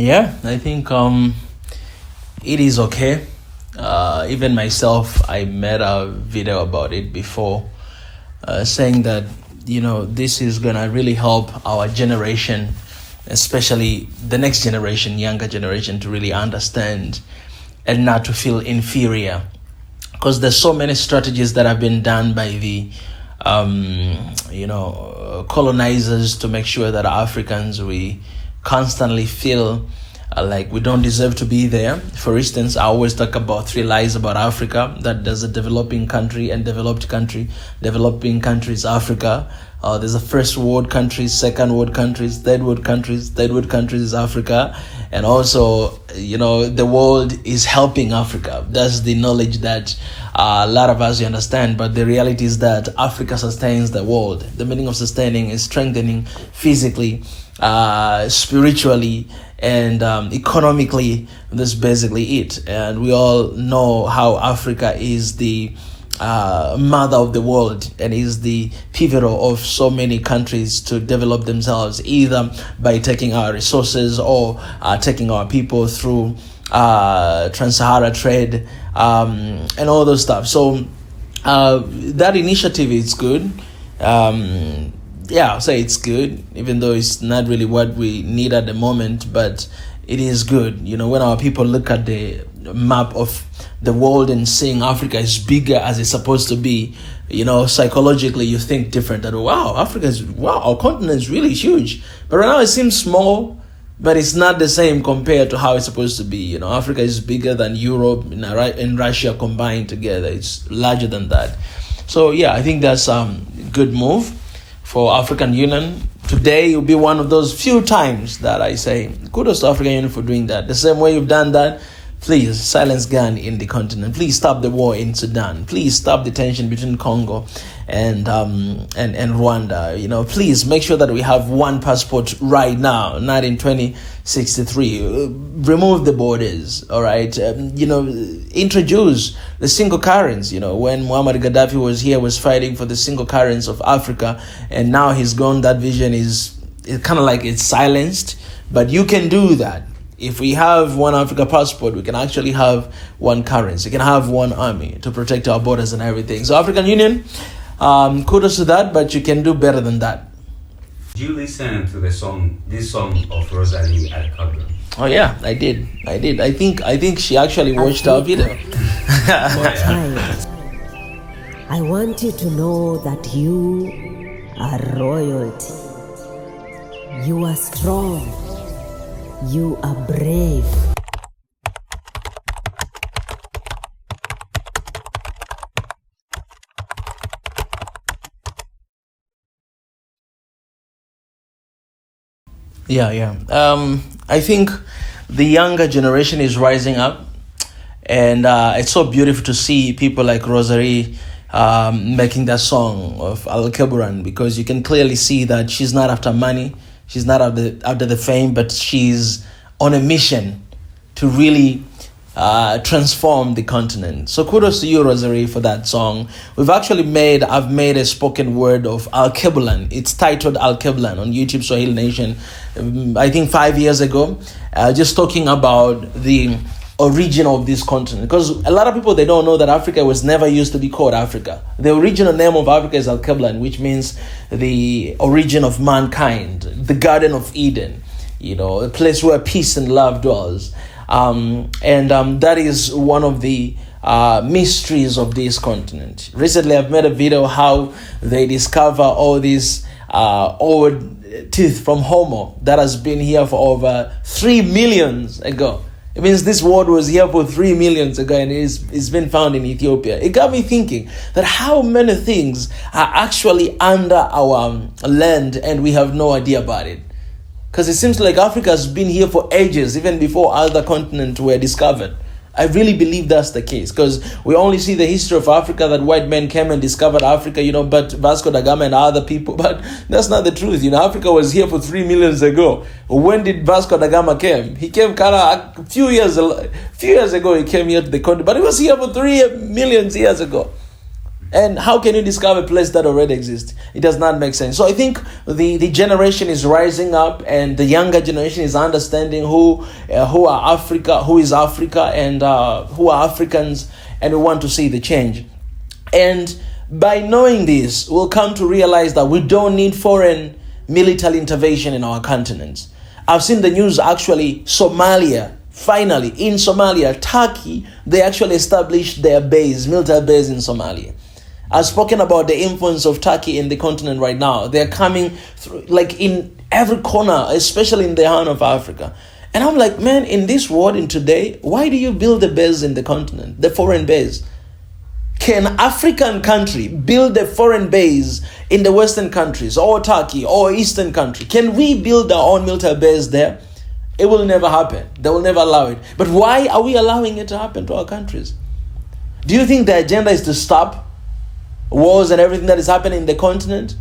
Yeah, I think it is okay. Even myself, I made a video about it before, saying that this is gonna really help our generation, especially the next generation, younger generation, to really understand and not to feel inferior, because there's so many strategies that have been done by the colonizers to make sure that Africans, we constantly feel like we don't deserve to be there. For instance, I always talk about 3 lies about Africa, that there's a developing country and developed country. Developing country is Africa. There's a first world countries, second world countries, third world countries. Third world countries is Africa. And also, the world is helping Africa. That's the knowledge that a lot of us understand. But the reality is that Africa sustains the world. The meaning of sustaining is strengthening physically, spiritually, and economically. That's basically it. And we all know how Africa is the mother of the world and is the pivotal of so many countries to develop themselves, either by taking our resources or taking our people through trans-Sahara trade and all those stuff. So that initiative is good. I'll say it's good, even though it's not really what we need at the moment, but it is good. When our people look at the map of the world and seeing Africa is bigger as it's supposed to be, psychologically you think different. That our continent is really huge. But right now it seems small, but it's not the same compared to how it's supposed to be. Africa is bigger than Europe and Russia combined together. It's larger than that. So yeah, I think that's a good move for African Union. Today will be one of those few times that I say kudos to African Union for doing that. The same way you've done that, please silence gun in the continent. Please stop the war in Sudan. Please stop the tension between Congo and Rwanda. Please make sure that we have one passport right now, not in 2063. Remove the borders, all right? Introduce the single currency. When Muammar Gaddafi was here, was fighting for the single currency of Africa, and now he's gone. That vision is kind of like it's silenced, but you can do that. If we have one Africa passport, we can actually have one currency. We can have one army to protect our borders and everything. So African Union, kudos to that, but you can do better than that. Did you listen to this song of Rosalie Alcabra? Oh yeah, I did. I think she actually watched our video. I want you to know that you are royalty. You are strong. You are brave. Yeah. I think the younger generation is rising up, and it's so beautiful to see people like Rosalie making that song of Al Keburan, because you can clearly see that she's not after money. She's not after the fame, but she's on a mission to really transform the continent. So kudos to you, Rosalie, for that song. I've made a spoken word of Al Kebulan. It's titled Al Kebulan on YouTube Swahili Nation, I think 5 years ago, just talking about the origin of this continent, because a lot of people, they don't know that Africa was never used to be called Africa. The original name of Africa is Al-Keblan, which means the origin of mankind, the Garden of Eden, a place where peace and love dwells. That is one of the mysteries of this continent. Recently, I've made a video how they discover all these old teeth from Homo that has been here for over 3 million ago. It means this world was here for 3 million ago, and it's been found in Ethiopia. It got me thinking that how many things are actually under our land and we have no idea about it. Because it seems like Africa has been here for ages, even before other continents were discovered. I really believe that's the case, because we only see the history of Africa, that white men came and discovered Africa, but Vasco da Gama and other people, but that's not the truth. Africa was here for 3 million ago. When did Vasco da Gama came? He came kind of a few years ago. He came here to the continent, but he was here for 3 million years ago. And how can you discover a place that already exists? It does not make sense. So I think the generation is rising up, and the younger generation is understanding who are Africa, who is Africa, and who are Africans, and we want to see the change. And by knowing this, we'll come to realize that we don't need foreign military intervention in our continent. I've seen the news, actually, Somalia, finally, in Somalia, Turkey, they actually established their base, military base in Somalia. I've spoken about the influence of Turkey in the continent right now. They're coming through, like in every corner, especially in the Horn of Africa. And I'm like, man, in this world, in today, why do you build a base in the continent, the foreign base? Can African country build a foreign base in the Western countries, or Turkey, or Eastern country? Can we build our own military base there? It will never happen. They will never allow it. But why are we allowing it to happen to our countries? Do you think the agenda is to stop wars and everything that is happening in the continent?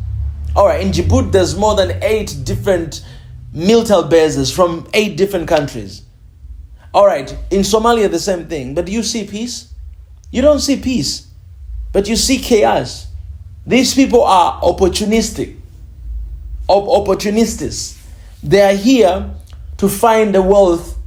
All right, in Djibouti, there's more than 8 different military bases from 8 different countries. All right, in Somalia, the same thing. But do you see peace? You don't see peace, but you see chaos. These people are opportunistic, opportunists. They are here to find the wealth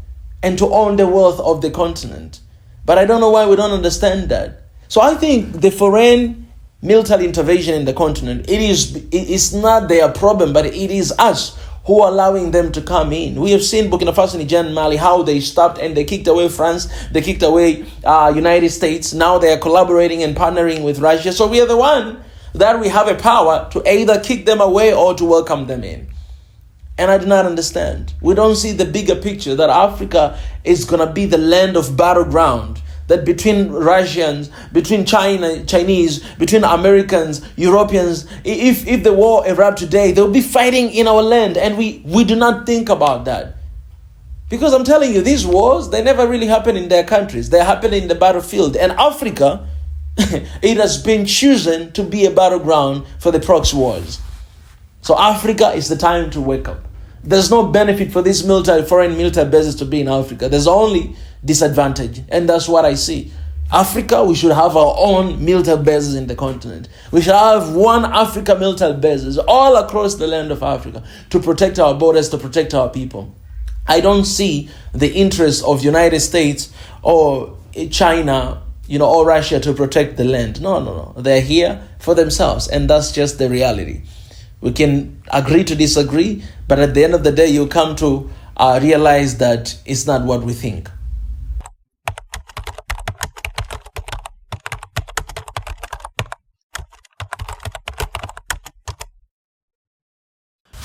and to own the wealth of the continent. But I don't know why we don't understand that. So I think the foreign military intervention in the continent, it's not their problem, but it is us who are allowing them to come in. We have seen Burkina Faso, Niger, and Mali, how they stopped and they kicked away France, they kicked away United States. Now they are collaborating and partnering with Russia. So we are the one that we have a power to either kick them away or to welcome them in. And I do not understand. We don't see the bigger picture that Africa is going to be the land of battleground. That between Russians, between Chinese, between Americans, Europeans, if the war erupts today, they'll be fighting in our land. And we do not think about that. Because I'm telling you, these wars, they never really happen in their countries. They happen in the battlefield. And Africa, it has been chosen to be a battleground for the proxy wars. So Africa is the time to wake up. There's no benefit for these foreign military bases to be in Africa. There's only disadvantage. And that's what I see. Africa, we should have our own military bases in the continent. We should have one Africa military bases all across the land of Africa to protect our borders, to protect our people. I don't see the interest of United States or China, or Russia to protect the land. No. They're here for themselves. And that's just the reality. We can agree to disagree, but at the end of the day, you come to realize that it's not what we think.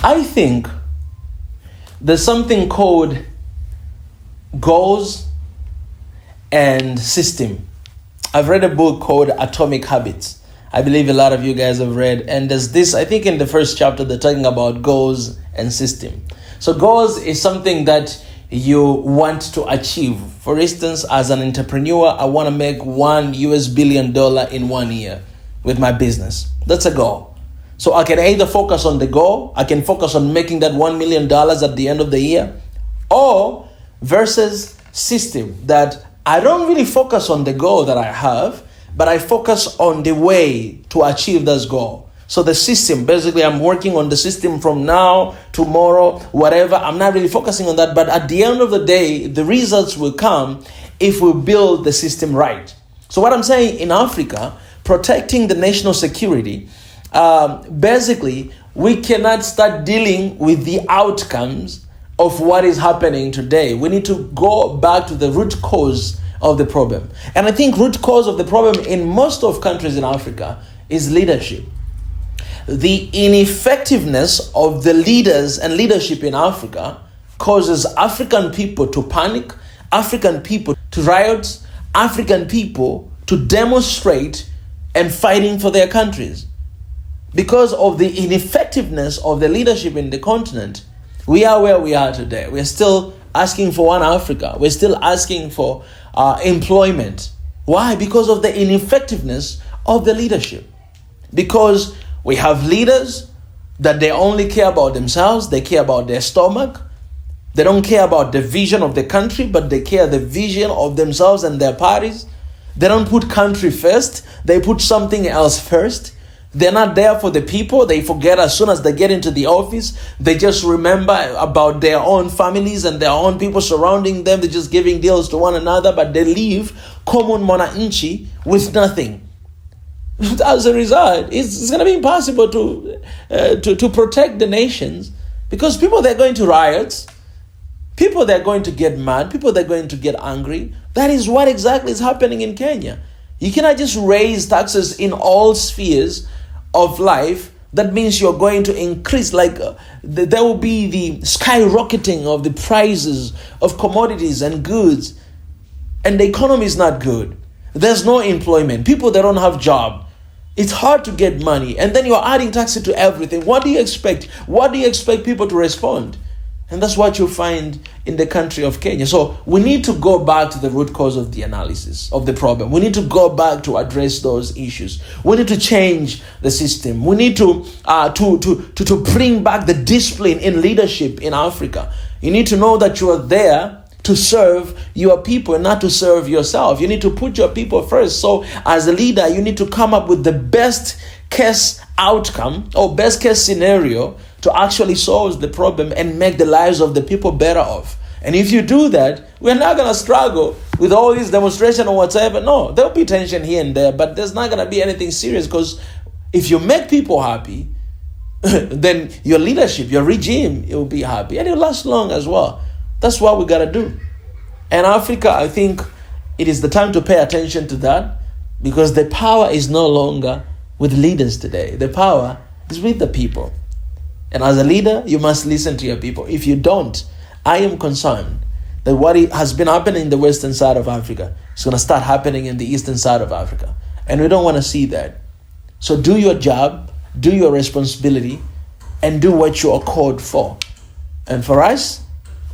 I think there's something called goals and system. I've read a book called Atomic Habits. I believe a lot of you guys have read. And there's this, I think in the first chapter, they're talking about goals and system. So goals is something that you want to achieve. For instance, as an entrepreneur, I want to make $1 billion in 1 year with my business. That's a goal. So I can either focus on the goal, I can focus on making that $1 million at the end of the year, or versus system, that I don't really focus on the goal that I have, but I focus on the way to achieve this goal. So the system, basically I'm working on the system from now, tomorrow, whatever. I'm not really focusing on that. But at the end of the day, the results will come if we build the system right. So what I'm saying, in Africa, protecting the national security, basically we cannot start dealing with the outcomes of what is happening today. We need to go back to the root cause of the problem. And I think root cause of the problem in most of countries in Africa is leadership. The ineffectiveness of the leaders and leadership in Africa causes African people to panic, African people to riot, African people to demonstrate and fighting for their countries. Because of the ineffectiveness of the leadership in the continent, we are where we are today. We're still asking for one Africa. We're still asking for employment. Why? Because of the ineffectiveness of the leadership. Because we have leaders that they only care about themselves. They care about their stomach. They don't care about the vision of the country, but they care the vision of themselves and their parties. They don't put country first. They put something else first. They're not there for the people. They forget as soon as they get into the office. They just remember about their own families and their own people surrounding them. They're just giving deals to one another, but they leave common mwananchi with nothing. As a result, it's going to be impossible to protect the nations, because people, they're going to riots. People, they're going to get mad. People, they're going to get angry. That is what exactly is happening in Kenya. You cannot just raise taxes in all spheres of life. That means you're going to increase, there will be the skyrocketing of the prices of commodities and goods. And the economy is not good. There's no employment. People, they don't have job. It's hard to get money. And then you're adding taxes to everything. What do you expect? What do you expect people to respond? And that's what you'll find in the country of Kenya. So we need to go back to the root cause of the analysis of the problem. We need to go back to address those issues. We need to change the system. We need to bring back the discipline in leadership in Africa. You need to know that you are there to serve your people and not to serve yourself. You need to put your people first. So as a leader, you need to come up with the best case outcome or best case scenario to actually solve the problem and make the lives of the people better off. And if you do that, we're not going to struggle with all this demonstration or whatever. No, there'll be tension here and there, but there's not going to be anything serious, because if you make people happy, then your leadership, your regime, it will be happy and it will last long as well. That's what we got to do. And Africa, I think it is the time to pay attention to that, because the power is no longer with leaders today. The power is with the people. And as a leader, you must listen to your people. If you don't, I am concerned that what has been happening in the western side of Africa is going to start happening in the eastern side of Africa. And we don't want to see that. So do your job, do your responsibility, and do what you are called for. And for us,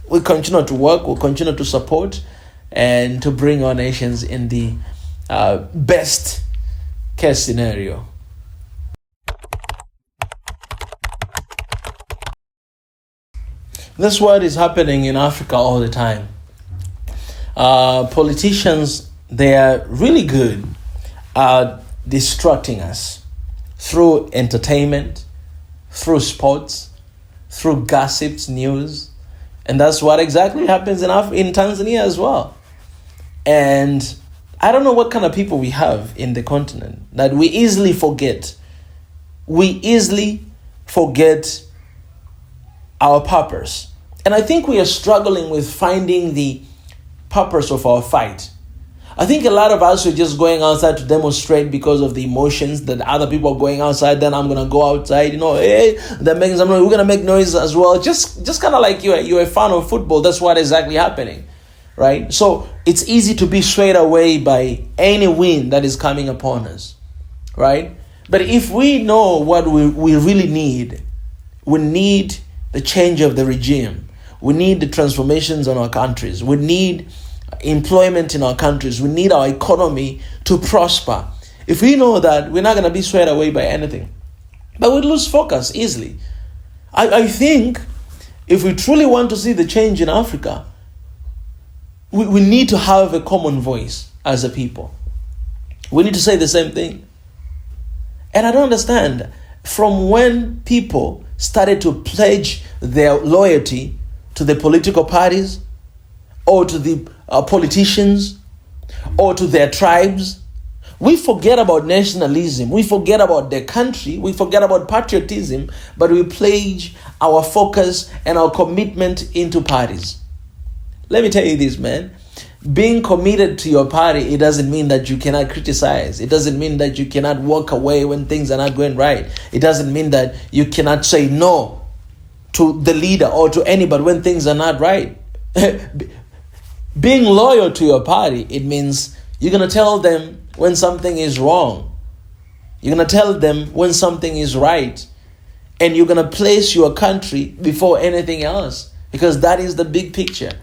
we continue to work, we'll continue to support, and to bring our nations in the best case scenario. That's what is happening in Africa all the time. Politicians, they are really good at distracting us through entertainment, through sports, through gossips, news. And that's what exactly happens in Tanzania as well. And I don't know what kind of people we have in the continent that we easily forget. We easily forget our purpose. And I think we are struggling with finding the purpose of our fight. I think a lot of us are just going outside to demonstrate because of the emotions that other people are going outside. Then I'm going to go outside, hey, that makes some noise. We're going to make noise as well. Just kind of like you're a fan of football. That's what exactly happening, right? So it's easy to be swayed away by any wind that is coming upon us, right? But if we know what we really need, we need the change of the regime. We need the transformations in our countries. We need employment in our countries. We need our economy to prosper. If we know that, we're not going to be swayed away by anything. But we lose focus easily. I think if we truly want to see the change in Africa, we need to have a common voice as a people. We need to say the same thing. And I don't understand, from when people started to pledge their loyalty to the political parties or to the politicians or to their tribes, we forget about nationalism, we forget about their country, we forget about patriotism, but we pledge our focus and our commitment into parties. Let me tell you this, man. Being committed to your party, it doesn't mean that you cannot criticize. It doesn't mean that you cannot walk away when things are not going right. It doesn't mean that you cannot say no to the leader or to anybody when things are not right. Being loyal to your party, it means you're going to tell them when something is wrong. You're going to tell them when something is right. And you're going to place your country before anything else, because that is the big picture.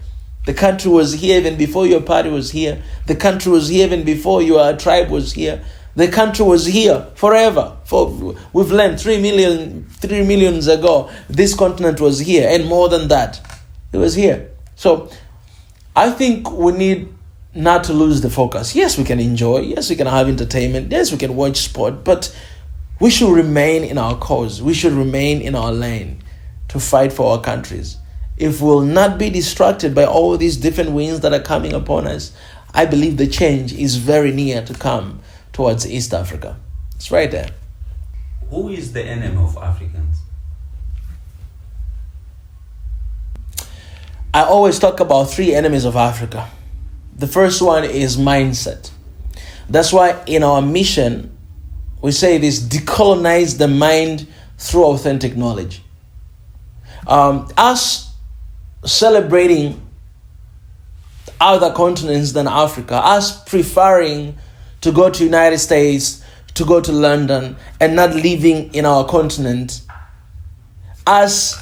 The country was here even before your party was here. The country was here even before your tribe was here. The country was here forever. We've learned 3 million ago, this continent was here, and more than that, it was here. So I think we need not to lose the focus. Yes, we can enjoy. Yes, we can have entertainment. Yes, we can watch sport. But we should remain in our cause. We should remain in our lane to fight for our countries. If we'll not be distracted by all these different winds that are coming upon us, I believe the change is very near to come towards East Africa. It's right there. Who is the enemy of Africans? I always talk about 3 enemies of Africa. The first one is mindset. That's why in our mission, we say this: decolonize the mind through authentic knowledge. Us celebrating other continents than Africa, us preferring to go to United States, to go to London, and not living in our continent, us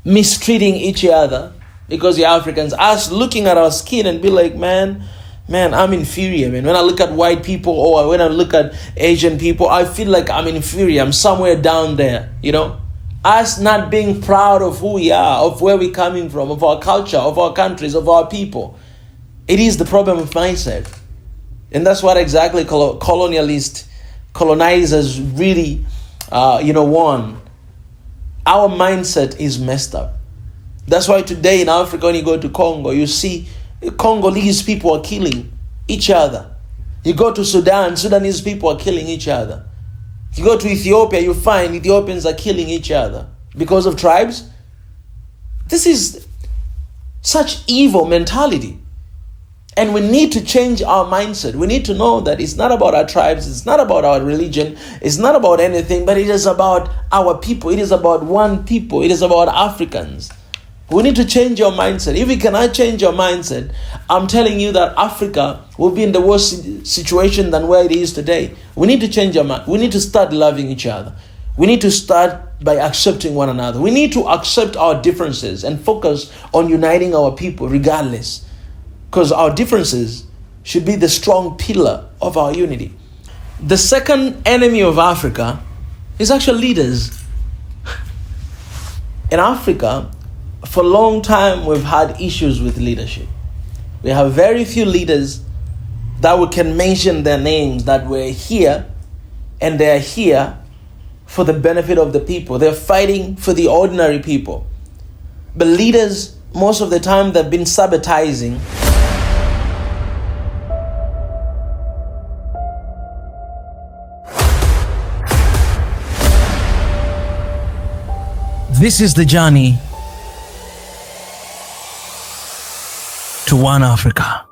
mistreating each other because you're Africans, us looking at our skin and be like, man, I'm inferior, man. When I look at white people or when I look at Asian people, I feel like I'm inferior. I'm somewhere down there, you know? Us not being proud of who we are, of where we're coming from, of our culture, of our countries, of our people. It is the problem of mindset. And that's what exactly colonizers really, want. Our mindset is messed up. That's why today in Africa, when you go to Congo, you see Congolese people are killing each other. You go to Sudan, Sudanese people are killing each other. You go to Ethiopia, you find Ethiopians are killing each other because of tribes. This is such evil mentality. And we need to change our mindset. We need to know that it's not about our tribes, it's not about our religion, it's not about anything, but it is about our people. It is about one people. It is about Africans. We need to change your mindset. If we cannot change your mindset, I'm telling you that Africa will be in the worst situation than where it is today. We need to change our mind. We need to start loving each other. We need to start by accepting one another. We need to accept our differences and focus on uniting our people regardless. Because our differences should be the strong pillar of our unity. The second enemy of Africa is actually leaders. In Africa, for a long time, we've had issues with leadership. We have very few leaders that we can mention their names that were here, and they are here for the benefit of the people. They're fighting for the ordinary people. But leaders, most of the time, they've been sabotaging. This is the journey to one Africa.